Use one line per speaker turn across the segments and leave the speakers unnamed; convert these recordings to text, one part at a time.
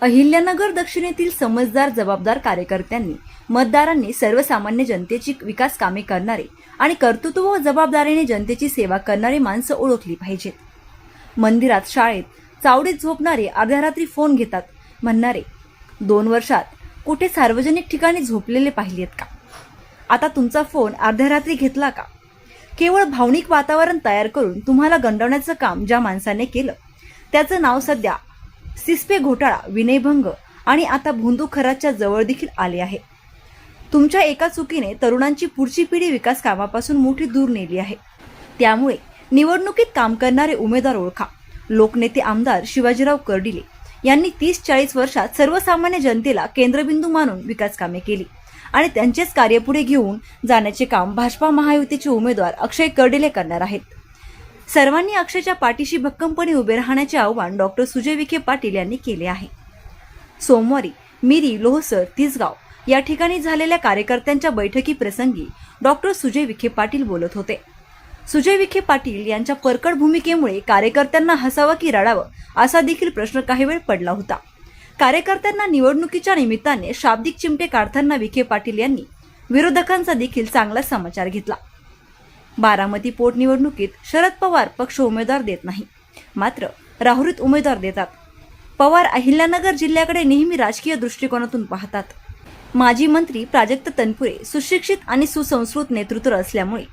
अहिल्यानगर दक्षिणेतील समजदार जबाबदार कार्यकर्त्यांनी मतदारांनी सर्वसामान्य जनतेची विकास कामे करणारे आणि कर्तृत्व व जबाबदारीने जनतेची सेवा करणारे माणसं ओळखली पाहिजेत. मंदिरात, शाळेत, चावडीत झोपणारे, अर्ध्या रात्री फोन घेतात म्हणणारे 2 वर्षात कुठे सार्वजनिक ठिकाणी झोपलेले पाहिलेत का? आता तुमचा फोन अर्ध्या रात्री घेतला का? केवळ भावनिक वातावरण तयार करून तुम्हाला गंडवण्याचं काम ज्या माणसाने केलं त्याचं नाव सध्या सिस्पे घोटाळा, विनयभंग आणि आता भोंदूखराच्या जवळ देखील आले आहे. तुमच्या एका चुकीने तरुणांची पुढची पिढी विकास कामापासून मोठी दूर नेली आहे. त्यामुळे निवडणुकीत काम करणारे उमेदवार ओळखा. लोकनेते आमदार शिवाजीराव कर्डिले यांनी 30-40 वर्षात सर्वसामान्य जनतेला केंद्रबिंदू मानून विकास कामे केली आणि त्यांचेच कार्य पुढे घेऊन जाण्याचे काम भाजपा महायुतीचे उमेदवार अक्षय कर्डिले करणार आहेत. सर्वांनी अक्षयच्या पाठीशी भक्कमपणे उभे राहण्याचे आवाहन डॉक्टर सुजय विखे पाटील यांनी केले आहे. सोमवारी मिरी, लोहसर, तिसगाव या ठिकाणी झालेल्या कार्यकर्त्यांच्या बैठकीप्रसंगी डॉक्टर सुजय विखे पाटील बोलत होते. सुजय विखे पाटील यांच्या परकड भूमिकेमुळे कार्यकर्त्यांना हसावं की रडावं असा देखील प्रश्न काही वेळ पडला होता. कार्यकर्त्यांना निवडणुकीच्या निमित्ताने शाब्दिक चिमटे काढताना विखे पाटील यांनी विरोधकांचा देखील चांगला समाचार घेतला. बारामती पोटनिवडणुकीत शरद पवार पक्ष उमेदवार देत नाही, मात्र राहुरीत उमेदवार देतात. पवार अहिल्यानगर जिल्ह्याकडे नेहमी राजकीय दृष्टिकोनातून पाहतात. माजी मंत्री प्राजक्त तनपुरे सुशिक्षित आणि सुसंस्कृत नेतृत्व असल्यामुळे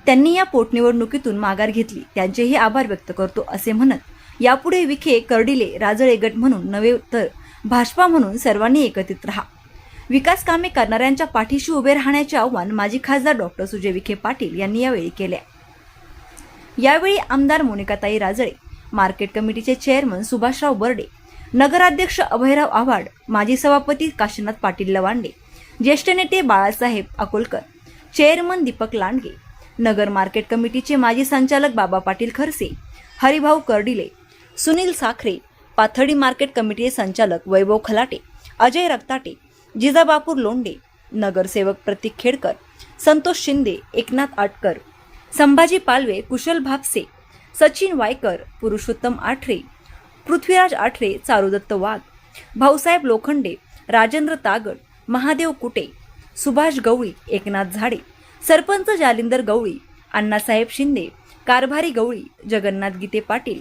त्यांनी या पोटनिवडणुकीतून माघार घेतली. त्यांचेही आभार व्यक्त करतो असे म्हणत यापुढे विखे, कर्डिले, राजळे गट म्हणून नव्हे तर भाजपा म्हणून सर्वांनी एकत्रित राहा. विकास कामे करणाऱ्यांच्या पाठीशी उभे राहण्याचे आवाहन माजी खासदार डॉक्टर सुजय विखे पाटील यांनी यावेळी केले. यावेळी आमदार मोनिकाताई राजळे, मार्केट कमिटीचे चेअरमन सुभाषराव बर्डे, नगराध्यक्ष अभयराव आव्हाड, माजी सभापती काशीनाथ पाटील लवांडे, ज्येष्ठ नेते बाळासाहेब अकोलकर, चेअरमन दीपक लांडगे, नगर मार्केट कमिटीचे माजी संचालक बाबा पाटील खरसे, हरिभाऊ कर्डिले, सुनील साखरे, पाथर्डी मार्केट कमिटीचे संचालक वैभव खलाटे, अजय रक्ताटे, जिजाबापूर लोंढे, नगरसेवक प्रतीक खेडकर, संतोष शिंदे, एकनाथ आटकर, संभाजी पालवे, कुशल भापसे, सचिन वायकर, पुरुषोत्तम आठरे, पृथ्वीराज आठरे, चारुदत्त वाघ, भाऊसाहेब लोखंडे, राजेंद्र तागड, महादेव कुटे, सुभाष गवळी, एकनाथ झाडे, सरपंच जालिंदर गवळी, अण्णासाहेब शिंदे, कारभारी गवळी, जगन्नाथ गीते पाटील,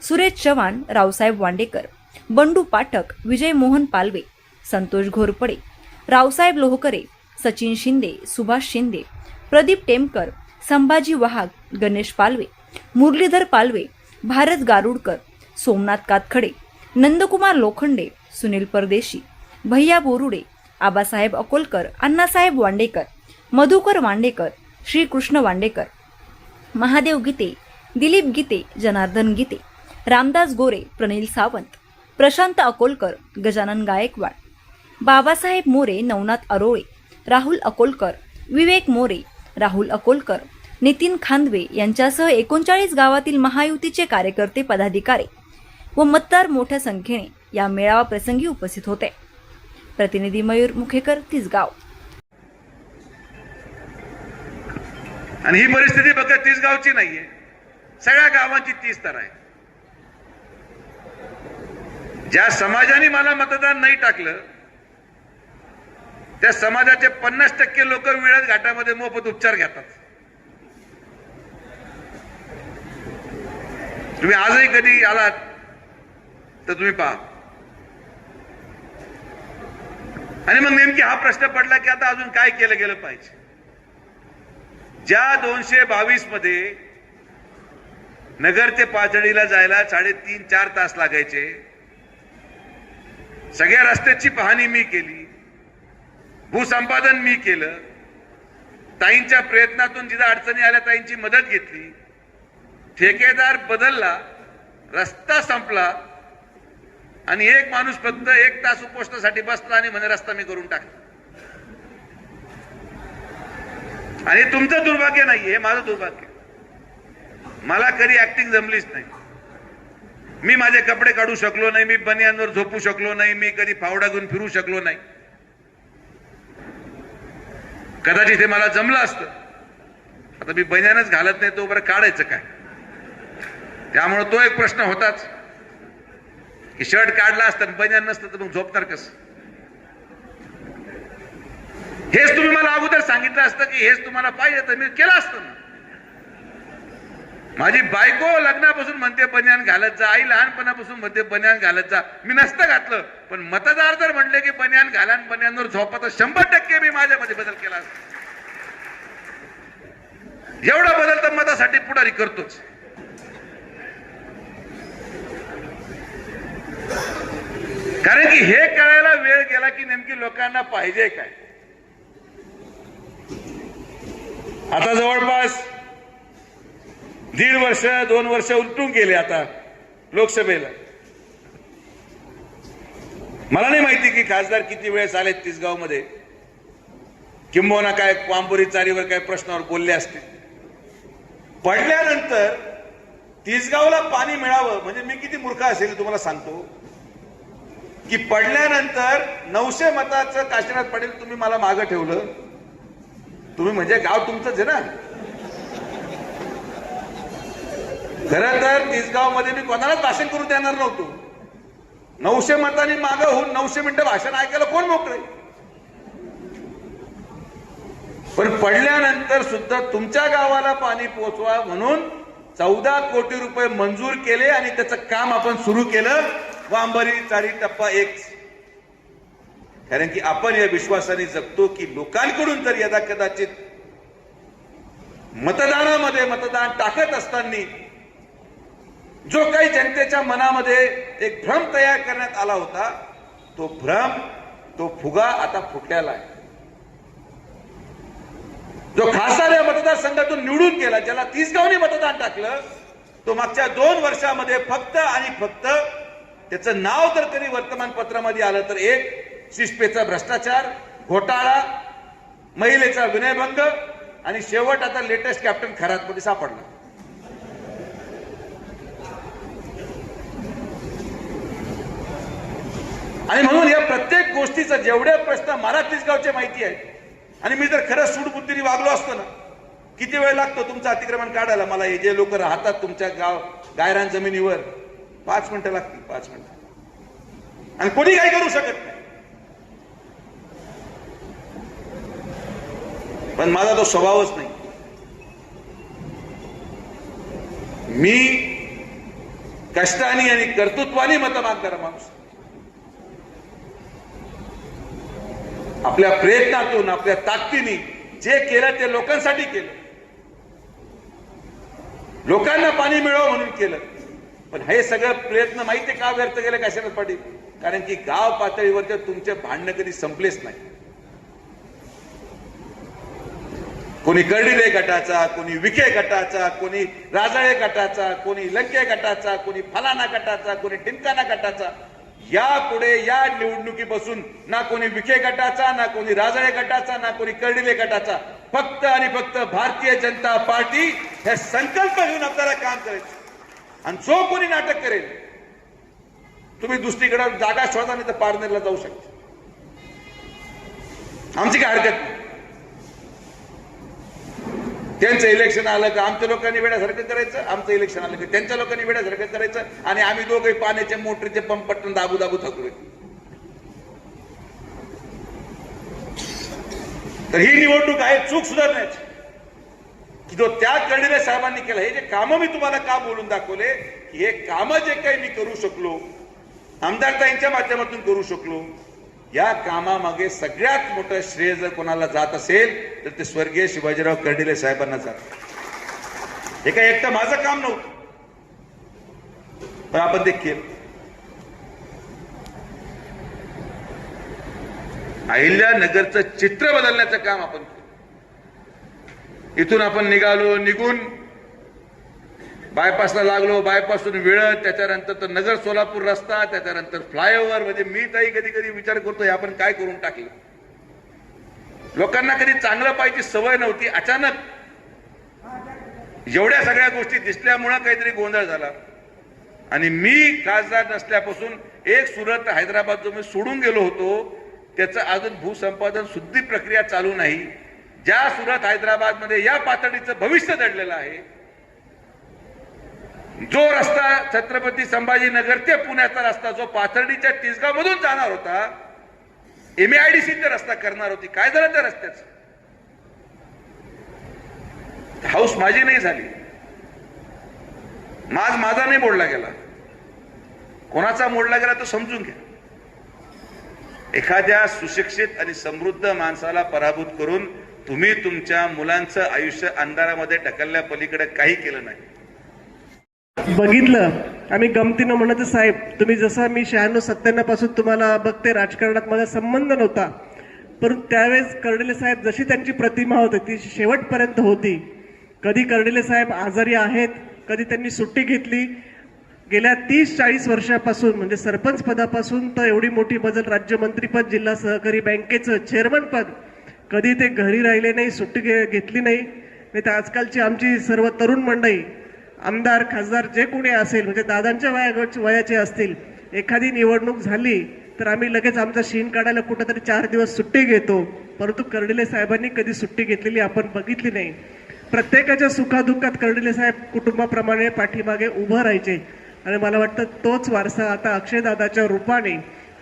सुरेश चव्हाण, रावसाहेब वांडेकर, बंडू पाठक, विजय मोहन पालवे, संतोष घोरपडे, रावसाहेब लोहकरे, सचिन शिंदे, सुभाष शिंदे, प्रदीप टेमकर, संभाजी वाहाग, गणेश पालवे, मुरलीधर पालवे, भारत गारुडकर, सोमनाथ कातखडे, नंदकुमार लोखंडे, सुनील परदेशी, भैया बोरुडे, आबासाहेब अकोलकर, अण्णासाहेब वांडेकर, मधुकर वांडेकर, श्रीकृष्ण वांडेकर, महादेव गीते, दिलीप गीते, जनार्दन गीते, रामदास गोरे, प्रनिल सावंत, प्रशांत अकोलकर, गजानन गायकवाड, बाबासाहेब मोरे, नवनाथ अरोळे, राहुल अकोलकर, विवेक मोरे, राहुल अकोलकर, नितीन खांदवे यांच्यासह 39 गावातील महायुतीचे कार्यकर्ते, पदाधिकारी व मतदार मोठ्या संख्येने या मेळावा प्रसंगी उपस्थित होते. प्रतिनिधी मयूर मुखेकर, तिसगाव.
आणि ही परिस्थिती फक्त तिसगावची नाहीये, सगळ्या गावांची तीच तर आहे. ज्या समाजाने मला मतदान नाही टाकलं त्या समाजाचे 50% लोक विळद घाटामध्ये मोफत उपचार घेतात. तुम्ही आजही कधी आलात तर तुम्ही पहा. आणि मग नेमकी हा प्रश्न पडला की आता अजून काय केलं गेलं पाहिजे. ज्या 222 मध्ये नगर ते पाथर्डीला जायला 3.5-4 तास लागायचे, सगळ्या रस्त्याची पाहणी मी केली, भूसंपादन मी केलं, ताईंच्या प्रयत्नातून जिथं अडचणी आल्या ताईंची मदत घेतली, ठेकेदार बदलला, रस्ता संपला आणि एक माणूस फक्त 1 तास उपोषणासाठी बसला आणि म्हणे रस्ता मी करून टाकला. आणि तुमचं दुर्भाग्य नाही, हे माझं दुर्भाग्य. मला कधी ऍक्टिंग जमलीच नाही. मी माझे कपडे काढू शकलो नाही, मी बनियांवर झोपू शकलो नाही, मी कधी फावडा घेऊन फिरू शकलो नाही. कदाचित हे मला जमलं असतं. आता मी बनियानच घालत नाही, तो बरं काढायचं काय. त्यामुळे तो एक प्रश्न होताच. की शर्ट काढला असतं बनियान नसतं तर मग झोपणार कसं? हेच तुम्ही मला अगोदर सांगितलं असतं की हेच तुम्हाला पाहिजे तर मी केलं असतं ना. माझी बायको लग्नापासून म्हणते बनियान घालत जा, आई लहानपणापासून म्हणते बनियान घालत जा, मी नसतं घातलं. पण मतदार जर म्हणले की बनियान घाला आणि बनियानवर झोपा तर 100% मी माझ्यामध्ये बदल केला असता. एवढा बदल तर मतासाठी पुढारी करतोच. कारण की हे कळायला वेळ गेला की नेमकी लोकांना पाहिजे काय. आता जवळपास 1.5 वर्ष 2 वर्ष उलटून गेले आता लोकसभेला. मला नाही माहिती की खासदार किती वेळेस आले तिसगाव मध्ये, किंबहुना काय पांबोरी चारीवर काय प्रश्नावर बोलले असते. पडल्यानंतर तिसगावला पाणी मिळावं म्हणजे मी किती मूर्ख असेल तुम्हाला सांगतो की पडल्यानंतर 900 मताचं काशीनाथ पाटील तुम्ही मला मागं ठेवलं. तुम्ही म्हणजे गाव तुमचंच आहे ना. खरं तर तिसगाव मध्ये मी कोणालाच भाषण करू देणार नव्हतो. 900 मतांनी मागं होऊन 900 मिनिटं भाषण ऐकायला कोण मोकळे. पण पडल्यानंतर सुद्धा तुमच्या गावाला पाणी पोहोचवा म्हणून 14 कोटी रुपये मंजूर केले आणि त्याचं काम आपण सुरू केलं. वांबरी चारी टप्पा 1. कारण की आपण या विश्वासाने जगतो की लोकांकडून तर यदा कदाचित मतदानामध्ये मतदान टाकत असताना जो काही जनतेच्या मनामध्ये एक भ्रम तयार करण्यात आला होता तो भ्रम तो फुगा आता फुटलेला आहे. जो खासदार या मतदारसंघातून निवडून गेला, ज्याला तिसगावने मतदान टाकलं, तो मागच्या 2 वर्षामध्ये फक्त आणि फक्त त्याचं नाव जर कधी वर्तमानपत्रामध्ये आलं तर एक शिस्पेचा भ्रष्टाचार, घोटाळा, महिलेचा विनयभंग आणि शेवट आता लेटेस्ट कॅप्टन खरातमध्ये सापडला. आणि म्हणून या प्रत्येक गोष्टीचा जेवढे प्रश्न मला तिसगावचे माहिती आहे आणि मी जर खरं सूडबुद्धीने वागलो असतो ना, किती वेळ लागतो तुमचं अतिक्रमण काढायला. मला हे जे लोक राहतात तुमच्या गायरान जमिनीवर 5 मिनिटं लागतील. 5 मिनिटं आणि कोणी काही करू शकत नाही. पण माझा तो स्वभावच नाही. मी कष्टाने आणि कर्तृत्वाने मत मागणारा माणूस. आपल्या प्रयत्नातून आपल्या ताकदीने जे केलं ते लोकांसाठी केलं. लोकांना पाणी मिळावं म्हणून केलं. पण हे सगळं प्रयत्न माहितीये का व्यर्थ गेले काशीनाथ पाटील? कारण की गाव पातळीवरचे तुमचे भांडणं कधी संपलेच नाही. कोणी कर्डिले गटाचा, कोणी विखे गटाचा, कोणी राजाळे गटाचा, कोणी लंके गटाचा, कोणी फलाना गटाचा, कोणी टिमकाना गटाचा. यापुढे या निवडणुकीपासून ना कोणी विखे गटाचा, ना कोणी राजाळे गटाचा, ना कोणी कर्डिले गटाचा. फक्त आणि फक्त भारतीय जनता पार्टी हे संकल्प घेऊन आपल्याला काम करायचं. आणि जो कोणी नाटक करेल, तुम्ही दुसरीकडे जागा शोधा नाही तर पारनेरला जाऊ शकता. आमची काय हरकत नाही. त्यांचं इलेक्शन आलं का आमच्या लोकांनी वेड्यासारखं करायचं, आमचं इलेक्शन आलं की त्यांच्या लोकांनी वेड्यासारखं करायचं आणि आम्ही दोघे पाण्याचे मोटरीचे पंप पटकन दाबू दाबू थकलोय. तर ही निवडणूक आहे चूक सुधारण्याची, की जो त्या कर्डिले साहेबांनी केला. हे जे कामं मी तुम्हाला का बोलून दाखवले की हे कामं जे काही मी करू शकलो, आमदारताईंच्या माध्यमातून करू शकलो, या कामामागे सगळ्यात मोठं श्रेय जर कोणाला जात असेल तर ते स्वर्गीय शिवाजीराव कर्डिले साहेबांना जात. हे काय एकटं माझं काम नव्हतं, पण आपण ते केलं. अहिल्यानगरचं चित्र बदलण्याचं काम आपण केलं. इथून आपण निघून बायपासला लागलो, बायपासून विळत, त्याच्यानंतर तर नगर सोलापूर रस्ता, त्याच्यानंतर फ्लायओव्हर. म्हणजे मी ताई कधी कधी विचार करतो आपण काय करून टाकलं. लोकांना कधी चांगलं पाहिजे सवय नव्हती. अचानक एवढ्या सगळ्या गोष्टी दिसल्यामुळे काहीतरी गोंधळ झाला. आणि मी खासदार नसल्यापासून एक सुरत हैदराबाद जो मी सोडून गेलो होतो त्याचं अजून भूसंपादन शुद्धी प्रक्रिया चालू नाही. ज्या सुरत हैदराबाद मध्ये या पातळीचं भविष्य दडलेलं आहे, जो रस्ता छत्रपती संभाजीनगर ते पुण्याचा रस्ता जो पाथर्डीच्या तिसगाव मधून जाणार होता, MIDC ते रस्ता करणार होती, काय झालं त्या रस्त्याचं? हाऊस माझी नाही झाली, माझा नाही मोडला गेला. कोणाचा मोडला गेला तो समजून घ्या. एखाद्या सुशिक्षित आणि समृद्ध माणसाला पराभूत करून तुम्ही तुमच्या मुलांचं आयुष्य अंधारामध्ये ढकलल्या पलीकडे काही केलं नाही.
बघितलं आम्ही गमतीनं म्हणत, साहेब तुम्ही जसं मी 96-97 पासून तुम्हाला बघते, राजकारणात माझा संबंध नव्हता, परंतु त्यावेळेस कर्डिले साहेब जशी त्यांची प्रतिमा होती ती शेवटपर्यंत होती. कधी कर्डिले साहेब आजारी आहेत, कधी त्यांनी सुट्टी घेतली. गेल्या 30-40 वर्षापासून म्हणजे सरपंच पदापासून तर एवढी मोठी बदल, राज्यमंत्रीपद, जिल्हा सहकारी बँकेचं चेअरमन पद, कधी ते घरी राहिले नाही, सुट्टी घेतली नाही. नाही तर आजकालची आमची सर्व तरुण मंडळी, आमदार खासदार जे कोणी असेल, म्हणजे दादांच्या वयाचे असतील, एखादी निवडणूक झाली तर आम्ही लगेच आमचा शीन काढायला कुठंतरी 4 दिवस सुट्टी घेतो. परंतु कर्डिले साहेबांनी कधी सुट्टी घेतलेली आपण बघितली नाही. प्रत्येकाच्या सुखादुःखात कर्डिले साहेब कुटुंबाप्रमाणे पाठीमागे उभं राहायचे. आणि मला वाटतं तोच वारसा आता अक्षयदादाच्या रूपाने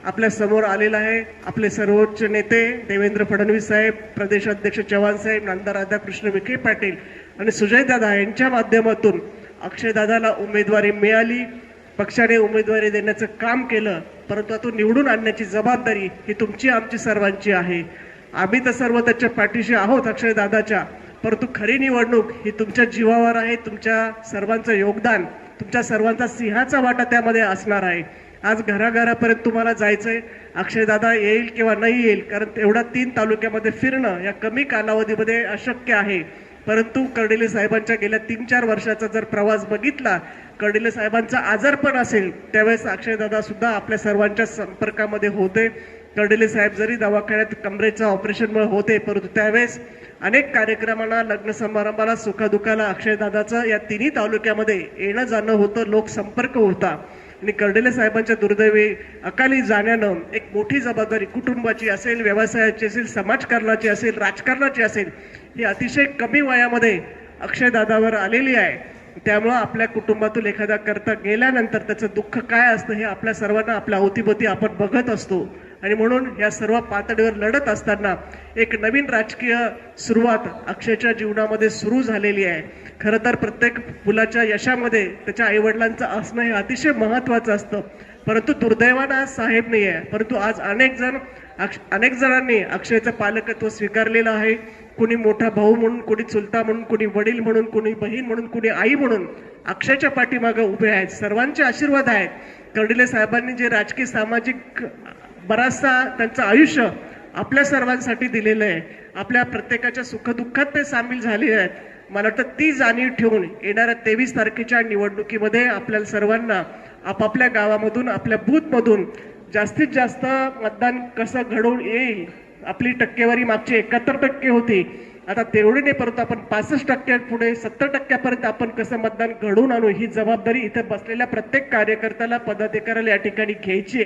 आपल्या समोर आलेला आहे. आपले सर्वोच्च नेते देवेंद्र फडणवीस साहेब, प्रदेश अध्यक्ष चव्हाण साहेब, नामदार राधाकृष्ण विखे पाटील आणि सुजयदादा यांच्या माध्यमातून अक्षयदादाला उमेदवारी मिळाली. पक्षाने उमेदवारी देण्याचं काम केलं, परंतु तो निवडून आणण्याची जबाबदारी ही तुमची आमची सर्वांची आहे. आम्ही तर सर्व त्याच्या पाठीशी आहोत अक्षयदादाच्या, परंतु खरी निवडणूक ही तुमच्या जीवावर आहे. तुमच्या सर्वांचं योगदान, तुमच्या सर्वांचा सिंहाचा वाटा त्यामध्ये असणार आहे. आज घराघरापर्यंत तुम्हाला जायचंय. अक्षयदादा येईल किंवा नाही येईल, कारण एवढा 3 तालुक्यामध्ये फिरणं या कमी कालावधीमध्ये अशक्य आहे. परंतु कर्डिले साहेबांच्या गेल्या 3-4 वर्षाचा जर प्रवास बघितला, कर्डिले साहेबांचा आजारपण असेल त्यावेळेस अक्षयदादा सुद्धा आपल्या सर्वांच्या संपर्कामध्ये होते. कर्डिले साहेब जरी दवाखान्यात कमरेच्या ऑपरेशनमुळे होते, परंतु त्यावेळेस अनेक कार्यक्रमांना, लग्न समारंभाला, सुखादुखाला अक्षयदादाचं या 3 तालुक्यामध्ये येणं जाणं होतं, लोकसंपर्क होता. आणि कर्डिले साहेबांच्या दुर्दैवी अकाली जाण्यानं एक मोठी जबाबदारी कुटुंबाची असेल, व्यवसायाची असेल, समाजकारणाची असेल, राजकारणाची असेल, ही अतिशय कमी वयामध्ये अक्षयदादावर आलेली आहे. त्यामुळं आपल्या कुटुंबातून एखादा करता गेल्यानंतर त्याचं दुःख काय असतं हे आपल्या सर्वांना आपल्या अवतीभोवती आपण बघत असतो. आणि म्हणून या सर्व पातळीवर लढत असताना एक नवीन राजकीय सुरुवात अक्षयच्या जीवनामध्ये सुरू झालेली आहे. खरं तर प्रत्येक मुलाच्या यशामध्ये त्याच्या आईवडिलांचं असणं हे अतिशय महत्त्वाचं असतं. परंतु दुर्दैवानं आज साहेब नाही आहे, परंतु आज अनेक जणांनी अक्षयचं पालकत्व स्वीकारलेलं आहे. कुणी मोठा भाऊ म्हणून, कुणी चुलता म्हणून, कुणी वडील म्हणून, कुणी बहीण म्हणून, कुणी आई म्हणून अक्षयच्या पाठीमागे उभे आहेत. सर्वांचे आशीर्वाद आहेत. कर्डिले साहेबांनी जे राजकीय सामाजिक बराचसा त्यांचं आयुष्य आपल्या सर्वांसाठी दिलेलं आहे. आपल्या प्रत्येकाच्या सुखदुःखात ते सामील झाले आहेत. मला वाटतं ती जाणीव ठेवून येणाऱ्या 23 तारखेच्या निवडणुकीमध्ये आपल्याला सर्वांना आपापल्या गावामधून, आपल्या बूथमधून जास्तीत जास्त मतदान कसं घडवून येईल. आपली टक्केवारी मागची 71% होती, आता तेवढी नाही, परंतु आपण 65% पुढे 70% आपण कसं मतदान घडवून आणू, ही जबाबदारी इथे बसलेल्या प्रत्येक कार्यकर्त्याला, पदाधिकाऱ्याला या ठिकाणी घ्यायची आहे.